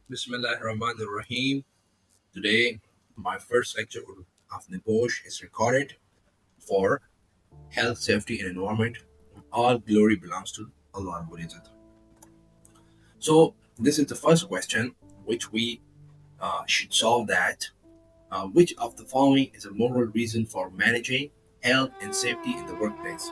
Bismillahirrahmanirrahim. Today, my first lecture of Nibosh is recorded for health, safety, and environment. All glory belongs to Allah Rabbul Izzat. So, this is the first question which we should solve that. Which of the following is a moral reason for managing health and safety in the workplace?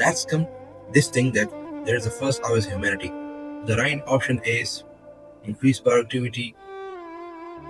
that's come this thing that there is a first always humanity. The right option is increase productivity.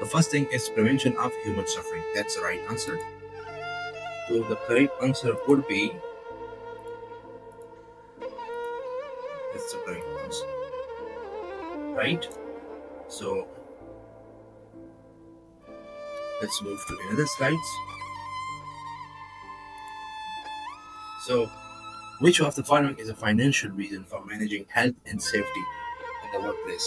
the first thing is prevention of human suffering. That's the right answer. So the correct answer would be, that's the correct answer, right? So let's move to another slides. So which of the following is a financial reason for managing health and safety in the workplace?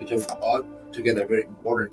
which are all together very important.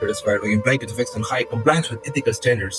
satisfied or employee to fix and high compliance with ethical standards.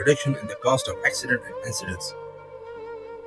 Reduction in the cost of accident and incidents,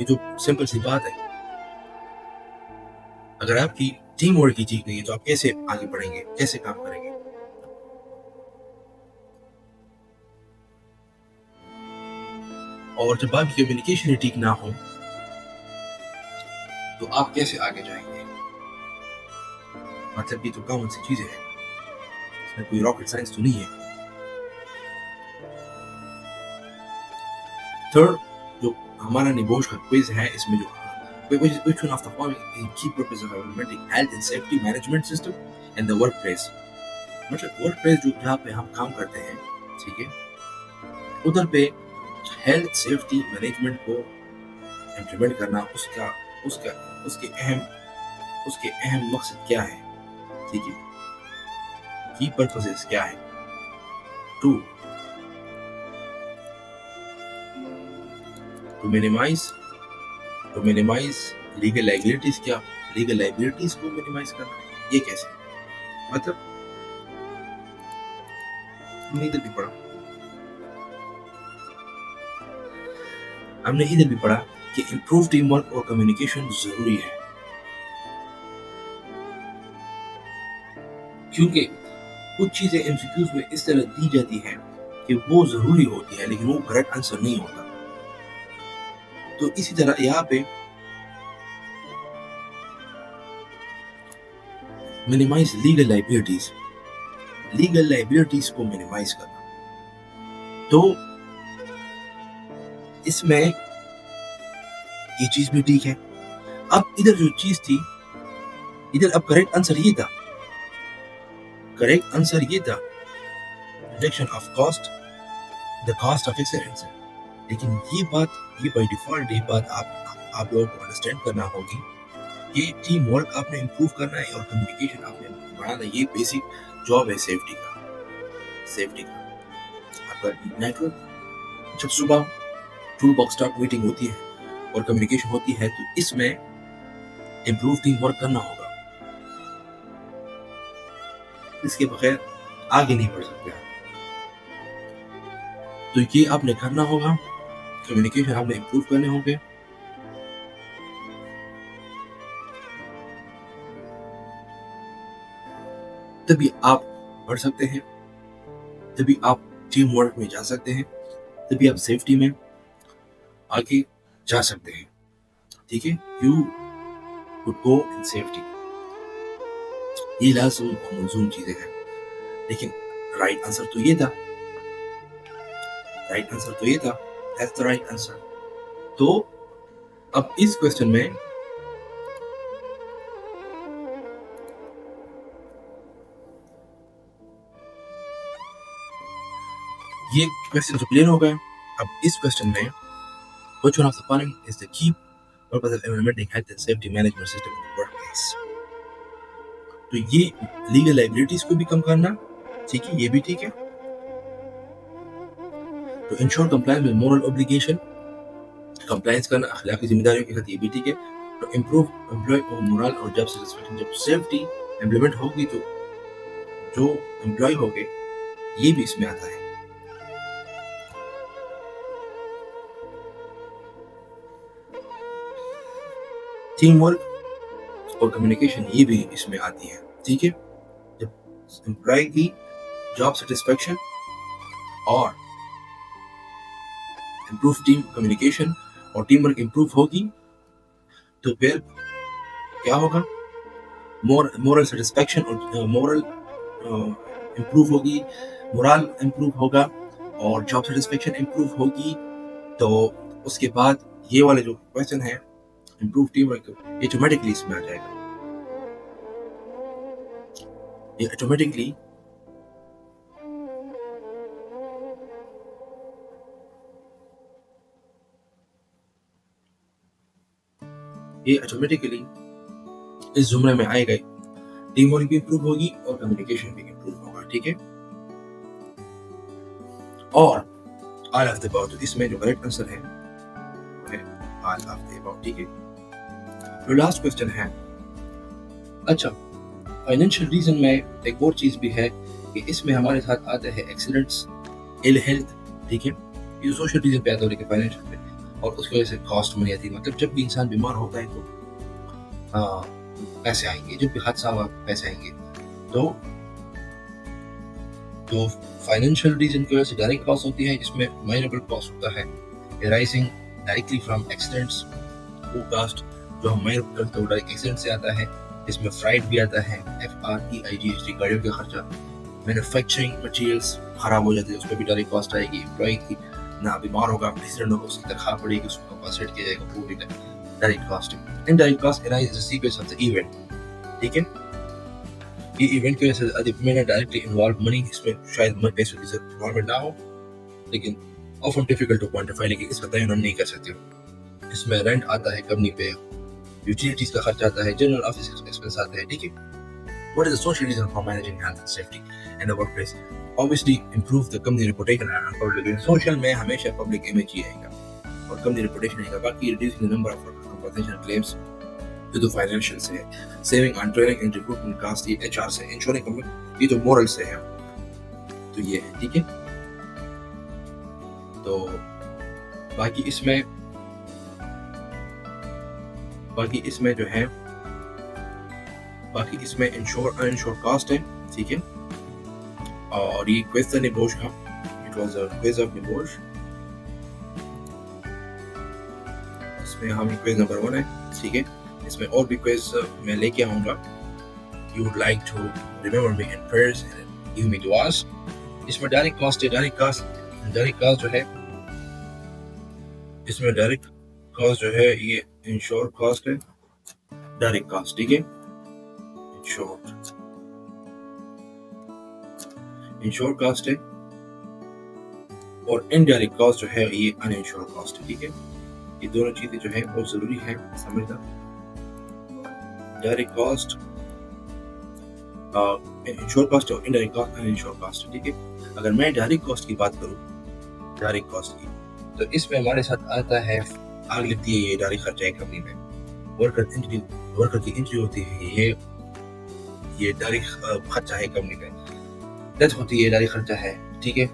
یہ جو simple سی بات ہے. اگر آپ کی team work ہی ٹھیک نہیں ہے تو آپ کیسے آگے بڑھیں گے, کیسے کام کریں گے؟ اور جب آپ کی کمیونیکیشن ہی ٹھیک نہ ہو تو آپ کیسے آگے جائیں گے؟ مطلب یہ تو کامن سی چیزیں ہیں, اس میں کوئی راکٹ سائنس تو نہیں ہے. تھرڈ, جو ہمارا نبوش کا کوئز ہے, اس میں جو which one of the following key purposes of implementing health and safety management system in the workplace. مطلب ورک پلیس جو جہاں پہ ہم کام کرتے ہیں, ٹھیک ہے, ادھر پہ ہیلتھ سیفٹی مینجمنٹ کو امپلیمنٹ کرنا, اس کے اہم مقصد کیا ہے, ٹھیک ہے, کی پرپسز کیا ہے. 2, to minimize legal liabilities. کیا legal liabilities کو minimize کرنا ہے, یہ کیسے؟ مطلب ہم نے ادھر بھی پڑھا کہ امپروو ٹیم ورک اور کمیونیکیشن ضروری ہے, کیونکہ کچھ چیزیں ایم سی کیوز میں اس طرح دی جاتی ہیں کہ وہ ضروری ہوتی ہے لیکن وہ کریکٹ آنسر نہیں ہوتا. تو اسی طرح یہاں پہ minimize legal liabilities کو minimize کرنا, تو اس میں یہ چیز بھی ٹھیک ہے. اب ادھر جو چیز تھی, ادھر اب کریکٹ آنسر یہ تھا reduction of cost, the cost of excellence. لیکن یہ بائی ڈیفالٹ یہ بات آپ لوگوں کو انڈرسٹینڈ کرنا ہوگی کہ ٹیم ورک آپ نے امپروو کرنا ہے اور کمیونیکیشن آپ نے بڑھانا ہے. یہ بیسک جاب ہے سیفٹی کا. آپ کا نیٹ ورک جب صبح ٹول باکس ٹاک میٹنگ ہوتی ہے اور کمیونیکیشن ہوتی ہے, تو اس میں امپروو ٹیم ورک کرنا ہوگا, اس کے بغیر آگے نہیں بڑھ سکتے. تو یہ آپ نے کرنا ہوگا, کمیونیکیشن آپ نے امپروو کرنے ہوں گے. تبھی آپ بڑھ سکتے ہیں, تبھی آپ ٹیم ورک میں جا سکتے ہیں, تبھی آپ سیفٹی میں آگے جا سکتے ہیں, ٹھیک ہے. You could go in safety. یہ لازم اور ملزوم چیزیں ہیں, لیکن رائٹ آنسر تو یہ تھا, that's the right answer. تو اب اس کوشچن میں یہ کوشچن تو کلیئر ہو گیا. اب اس کوشچن میں which one of the following is the key purpose of implementing health and safety management system in the workplace. تو یہ لیگل لائبلٹیز کو بھی کم کرنا, ٹھیک ہے, یہ بھی ٹھیک ہے. تو ensure compliance with moral obligation, compliance کرنا اخلاقی ذمہ داریوں کے ساتھ, یہ بھی ٹھیک ہے. تو امپروو امپلائی اور مورال اور جاب سیٹسفیکشن, جب سیفٹی امپلیمنٹ ہوگی تو جو امپلائی ہوگے یہ بھی اس میں آتا ہے. ٹیم ورک اور کمیونیکیشن یہ بھی اس میں آتی ہے, ٹھیک ہے. جب امپلائی کی جاب سیٹسفیکشن اور امپروو ٹیم کمیونیکیشن اور ٹیم ورک امپروو ہوگی تو پھر کیا ہوگا, مورل سیٹسفیکشن اور مورل امپروو ہوگی, مورال امپروو ہوگا اور جاب سیٹسفیکشن امپروو ہوگی. تو اس کے بعد یہ والے جو کویسچن ہے امپروو ٹیم ورک, یہ آٹومیٹکلی اس میں آ جائے گا. یہ آٹومیٹکلی اس زمرے میں آئے گا. ٹیم ورک بھی امپروو ہوگی اور کمیونیکیشن بھی امپروو ہوگا, ٹھیک ہے. اور آل آف دی اباؤ, اس میں جو کریکٹ آنسر ہے آل آف دی اباؤ, ٹھیک ہے. جو لاسٹ کویسچن ہے, اچھا فائنینشیل ریزن میں ایک اور چیز بھی ہے کہ اس میں ہمارے ساتھ آتا ہے ایکسیڈنٹس, ایل ہیلتھ, ٹھیک ہے. یہ سوشل ریزن پہ آتا ہے لیکن فائنینشیل پہ, اور اس کی وجہ سے کاسٹ منی آتی ہے. مطلب جب بھی انسان بیمار ہوتا ہے تو پیسے آئیں گے, جب بھی حادثہ ہوا پیسے آئیں گے. تو فائنینشیل ریزن کی وجہ سے ڈائریکٹ کاسٹ ہوتی ہے, جس میں مائنیبل کاسٹ ہوتا ہے رائزنگ ڈائریکٹلی فرام ایکسیڈنٹس. وہ کاسٹ جو ہم مائنر کرتے ہیں وہ ڈائریکٹ ایکسیڈنٹ سے آتا ہے, جس میں فرائٹ بھی آتا ہے, FREIGHT گاڑیوں کا خرچہ. مینوفیکچرنگ مٹیریلس خراب ہو جاتے ہیں, اس پہ بھی ڈائریکٹ کاسٹ آئے گی. امپلائی کی نہ بیمار ہوگا, ایکسیڈنٹ ہوگا, اس کی تنخواہ پڑے گی, اس کو کمپنسیٹ کیا جائے گا, وہ بھی ڈائریکٹ کاسٹ ہے. Indirect cost arise is sequence of the event. ٹھیک ہے, یہ ایونٹ کی وجہ سے میں نے ڈائریکٹلی انوالو منی, اس میں شاید پیسوں کی انوالومنٹ نہ ہو, لیکن آفن ڈیفیکلٹ ٹو کوانٹیفائی, لیکن اس کا تعین ہم نہیں کر سکتے. اس میں رینٹ آتا ہے کمپنی پہ, یوٹیلیٹیز کا خرچ آتا ہے, جنرل آفس ایکسپینس آتا ہے. ٹھیک ہے. What is the social reason for managing health and safety in the workplace? Obviously, improve the company reputation and public image. Social میں ہمیشہ public image ہی آئے گا اور company reputation آئے گا. باقی reducing the number of compensation claims due to financial سے, saving on training and recruitment cost, یہ HR سے, ensuring یہ تو moral سے ہے. تو یہ ہے. ٹھیک ہے. تو باقی اس میں جو ہے باقی اس میں انشور کاسٹ ہے. ٹھیک ہے. اور یہ کوئز تھا نبوش کا, it was a quiz of نبوش. اس میں ہم کوئز نمبر 1 ہے. ٹھیک ہے. اس میں اور بھی کوئز میں لے کے آؤں گا. You would like to remember me in prayers and give me دعاز. اس میں ڈائریکٹ کاسٹ ہے. ڈائریکٹ کاسٹ جو ہے, اس میں ڈائریکٹ کاسٹ جو ہے یہ انشور کاسٹ ہے. Direct cost. ٹھیک ہے. انشور کاسٹ ہے, اور انڈائریکٹ کاسٹ جو ہے یہ ان انشور کاسٹ ہے. ٹھیک ہے. یہ دونوں چیزیں جو ہے بہت ضروری ہے سمجھنا. ڈائریکٹ کاسٹ انشور کاسٹ اور انڈائریکٹ کاسٹ ان انشور کاسٹ. ٹھیک ہے. اگر میں ڈائریکٹ کاسٹ کی بات کروں, ڈائریکٹ کاسٹ کی, تو اس میں ہمارے ساتھ آتا ہے, آگ لگتی ہے یہ ڈائریکٹ خرچہ ہے کمپنی میں. ورکر کی انجری ہوتی ہے, یہ ڈائریکٹ خرچہ ہے کمپنی میں. ڈیتھ ہوتی ہے, ڈائریکٹ خرچہ ہے. ٹھیک ہے.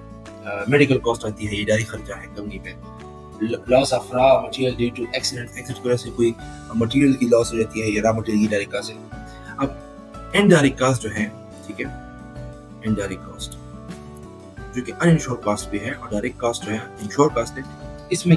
میڈیکل کاسٹ آتی ہے, یہ ڈائریکٹ خرچہ ہے کمپنی پہ. Loss of raw material due to accident کی وجہ سے کوئی مٹیریل کی لاس ہو جاتی ہے, یہ را مٹیریل کی ڈائریکٹ کاسٹ ہے. اب انڈائریکٹ کاسٹ جو ہے, ٹھیک ہے, انڈائریکٹ کاسٹ جو کہ ان انشور کاسٹ بھی ہے, اور ڈائریکٹ کاسٹ جو ہے انشور کاسٹ ہے. اس میں